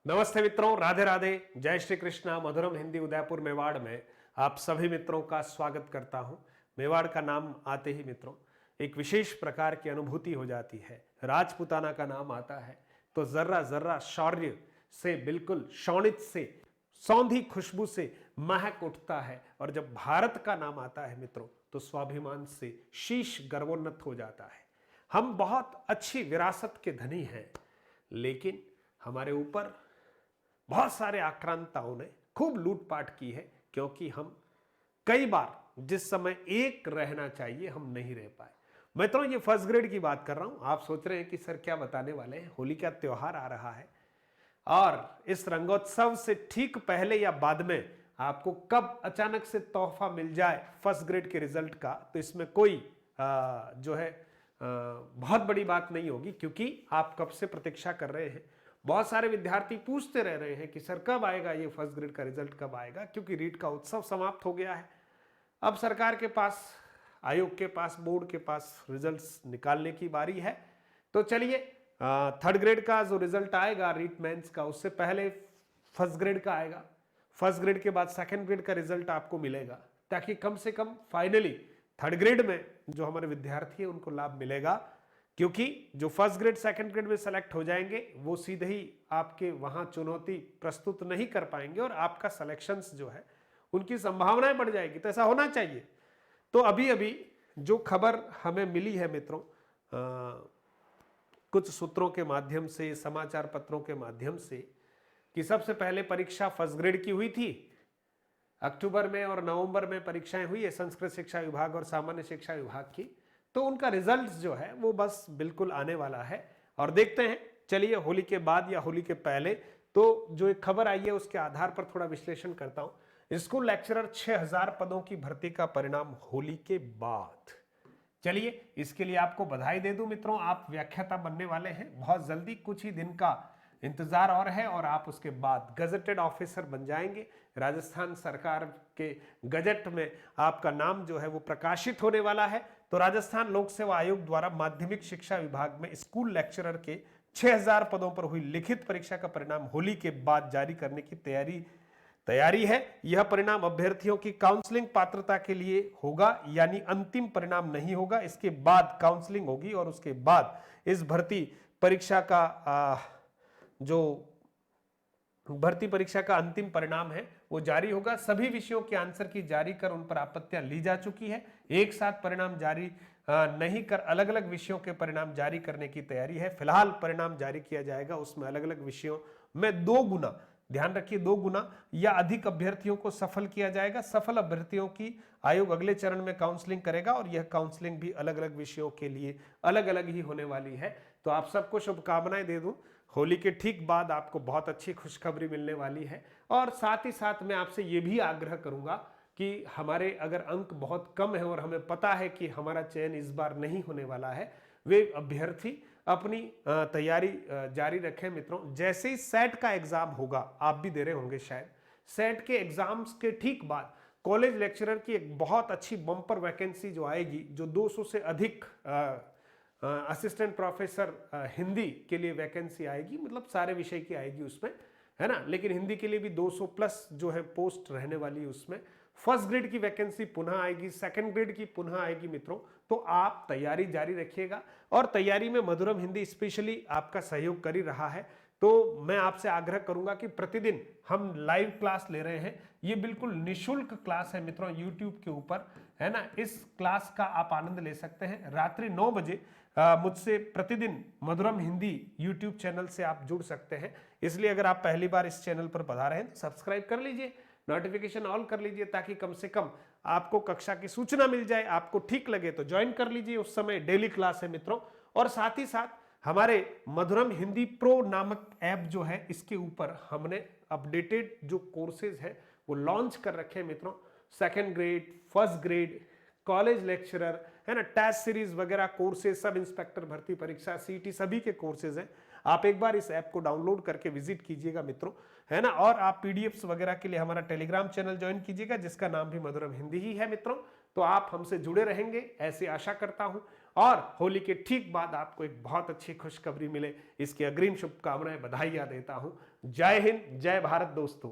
नमस्ते मित्रों, राधे राधे, जय श्री कृष्णा। मधुरम हिंदी उदयपुर मेवाड़ में आप सभी मित्रों का स्वागत करता हूं। मेवाड़ का नाम आते ही मित्रों एक विशेष प्रकार की अनुभूति हो जाती है। राजपूताना का नाम आता है तो जर्रा जर्रा शौर्य से, बिल्कुल शोणित से, सौंधी खुशबू से महक उठता है। और जब भारत का नाम आता है मित्रों तो स्वाभिमान से शीश गर्वोन्नत हो जाता है। हम बहुत अच्छी विरासत के धनी हैं, लेकिन हमारे ऊपर बहुत सारे आक्रांताओं ने खूब लूटपाट की है, क्योंकि हम कई बार जिस समय एक रहना चाहिए हम नहीं रह पाए। मित्रों, ये फर्स्ट ग्रेड की बात कर रहा हूं। आप सोच रहे हैं कि सर क्या बताने वाले हैं, होली का त्योहार आ रहा है और इस रंगोत्सव से ठीक पहले या बाद में आपको कब अचानक से तोहफा मिल जाए फर्स्ट ग्रेड के रिजल्ट का, तो इसमें कोई जो है बहुत बड़ी बात नहीं होगी, क्योंकि आप कब से प्रतीक्षा कर रहे हैं। बहुत सारे विद्यार्थी पूछते रह रहे हैं कि सर कब आएगा ये फर्स्ट ग्रेड का रिजल्ट, कब आएगा, क्योंकि रीट का उत्सव समाप्त हो गया है। अब सरकार के पास, आयोग के पास, बोर्ड के पास रिजल्ट्स निकालने की बारी है। तो चलिए, थर्ड ग्रेड का जो रिजल्ट आएगा रीट मेंस का, उससे पहले फर्स्ट ग्रेड का आएगा। फर्स्ट ग्रेड के बाद सेकंड ग्रेड का रिजल्ट आपको मिलेगा, ताकि कम से कम फाइनली थर्ड ग्रेड में जो हमारे विद्यार्थी हैं उनको लाभ मिलेगा। क्योंकि जो फर्स्ट ग्रेड सेकंड ग्रेड में सेलेक्ट हो जाएंगे वो सीधे ही आपके वहां चुनौती प्रस्तुत नहीं कर पाएंगे और आपका सिलेक्शंस जो है उनकी संभावनाएं बढ़ जाएगी। तो ऐसा होना चाहिए। तो अभी अभी जो खबर हमें मिली है मित्रों, कुछ सूत्रों के माध्यम से, समाचार पत्रों के माध्यम से, कि सबसे पहले परीक्षा फर्स्ट ग्रेड की हुई थी। अक्टूबर में और नवंबर में परीक्षाएं हुई है संस्कृत शिक्षा विभाग और सामान्य शिक्षा विभाग की। तो उनका रिजल्ट जो है वो बस बिल्कुल आने वाला है और देखते हैं। चलिए, होली के बाद या होली के पहले, तो जो एक खबर आई है उसके आधार पर थोड़ा विश्लेषण करता हूं। स्कूल लेक्चरर 6000 पदों की भर्ती का परिणाम होली के बाद। चलिए, इसके लिए आपको बधाई दे दूं मित्रों, आप व्याख्याता बनने वाले हैं। बहुत जल्दी, कुछ ही दिन का इंतजार और है और आप उसके बाद गजेटेड ऑफिसर बन जाएंगे। राजस्थान सरकार के गजट में आपका नाम जो है वो प्रकाशित होने वाला है। तो राजस्थान लोक सेवा आयोग द्वारा माध्यमिक शिक्षा विभाग में स्कूल लेक्चरर के 6000 पदों पर हुई लिखित परीक्षा का परिणाम होली के बाद जारी करने की तैयारी है। यह परिणाम अभ्यर्थियों की काउंसलिंग पात्रता के लिए होगा, यानी अंतिम परिणाम नहीं होगा। इसके बाद काउंसलिंग होगी और उसके बाद इस भर्ती परीक्षा का जो भर्ती परीक्षा का अंतिम परिणाम है वो जारी होगा। सभी विषयों के आंसर की जारी कर उन पर आपत्तियां ली जा चुकी है। एक साथ परिणाम जारी नहीं कर अलग अलग विषयों के परिणाम जारी करने की तैयारी है। फिलहाल परिणाम जारी किया जाएगा, उसमें अलग अलग विषयों में 2 गुना, ध्यान रखिए 2 गुना या अधिक अभ्यर्थियों को सफल किया जाएगा। सफल अभ्यर्थियों की आयोग अगले चरण में काउंसलिंग करेगा और यह काउंसलिंग भी अलग अलग विषयों के लिए अलग अलग ही होने वाली है। तो आप सबको शुभकामनाएं दे दूं। होली के ठीक बाद आपको बहुत अच्छी खुशखबरी मिलने वाली है। और साथ ही साथ मैं आपसे ये भी आग्रह करूंगा कि हमारे अगर अंक बहुत कम है और हमें पता है कि हमारा चयन इस बार नहीं होने वाला है, वे अभ्यर्थी अपनी तैयारी जारी रखें मित्रों। जैसे ही सेट का एग्जाम होगा, आप भी दे रहे होंगे शायद, सेट के एग्जाम्स के ठीक बाद कॉलेज लेक्चरर की एक बहुत अच्छी बम्पर वैकेंसी जो आएगी, जो 200 से अधिक असिस्टेंट प्रोफेसर हिंदी के लिए वैकेंसी आएगी, मतलब सारे विषय की आएगी उसमें, है ना। लेकिन हिंदी के लिए भी 200 प्लस जो है पोस्ट रहने वाली उसमें। फर्स्ट ग्रेड की वैकेंसी पुनः आएगी, सेकंड ग्रेड की पुनः आएगी मित्रों। तो आप तैयारी जारी रखिएगा और तैयारी में मधुरम हिंदी स्पेशली आपका सहयोग कर ही रहा है। तो मैं आपसे आग्रह करूंगा कि प्रतिदिन हम लाइव क्लास ले रहे हैं। ये बिल्कुल निशुल्क क्लास है मित्रों, यूट्यूब के ऊपर, है ना। इस क्लास का आप आनंद ले सकते हैं। रात्रि 9 बजे मुझसे प्रतिदिन मधुरम हिंदी यूट्यूब चैनल से आप जुड़ सकते हैं। इसलिए अगर आप पहली बार इस चैनल पर पधारे हैं तो सब्सक्राइब कर लीजिए, नोटिफिकेशन ऑल कर लीजिए, ताकि कम से कम आपको कक्षा की सूचना मिल जाए। आपको ठीक लगे तो ज्वाइन कर लीजिए, उस समय डेली क्लास है मित्रों। और साथ ही साथ हमारे मधुरम हिंदी प्रो नामक ऐप जो है, इसके ऊपर हमने अपडेटेड जो कोर्सेज है वो लॉन्च कर रखे हैं मित्रों। Second grade, first grade, college lecturer, है ना, टेस्ट सीरीज वगैरह कोर्सेज, सब इंस्पेक्टर भर्ती परीक्षा, सीटी, सभी के कोर्सेज हैं। आप एक बार इस ऐप को डाउनलोड करके विजिट कीजिएगा मित्रों, है ना। और आप पीडीएफ्स वगैरह के लिए हमारा टेलीग्राम चैनल ज्वाइन कीजिएगा, जिसका नाम भी मधुरम हिंदी ही है मित्रों। तो आप हमसे जुड़े रहेंगे ऐसी आशा करता हूं, और होली के ठीक बाद आपको एक बहुत अच्छी खुशखबरी मिले इसकी अग्रिम शुभकामनाएं, बधाइयां देता हूं। जय हिंद, जय भारत दोस्तों।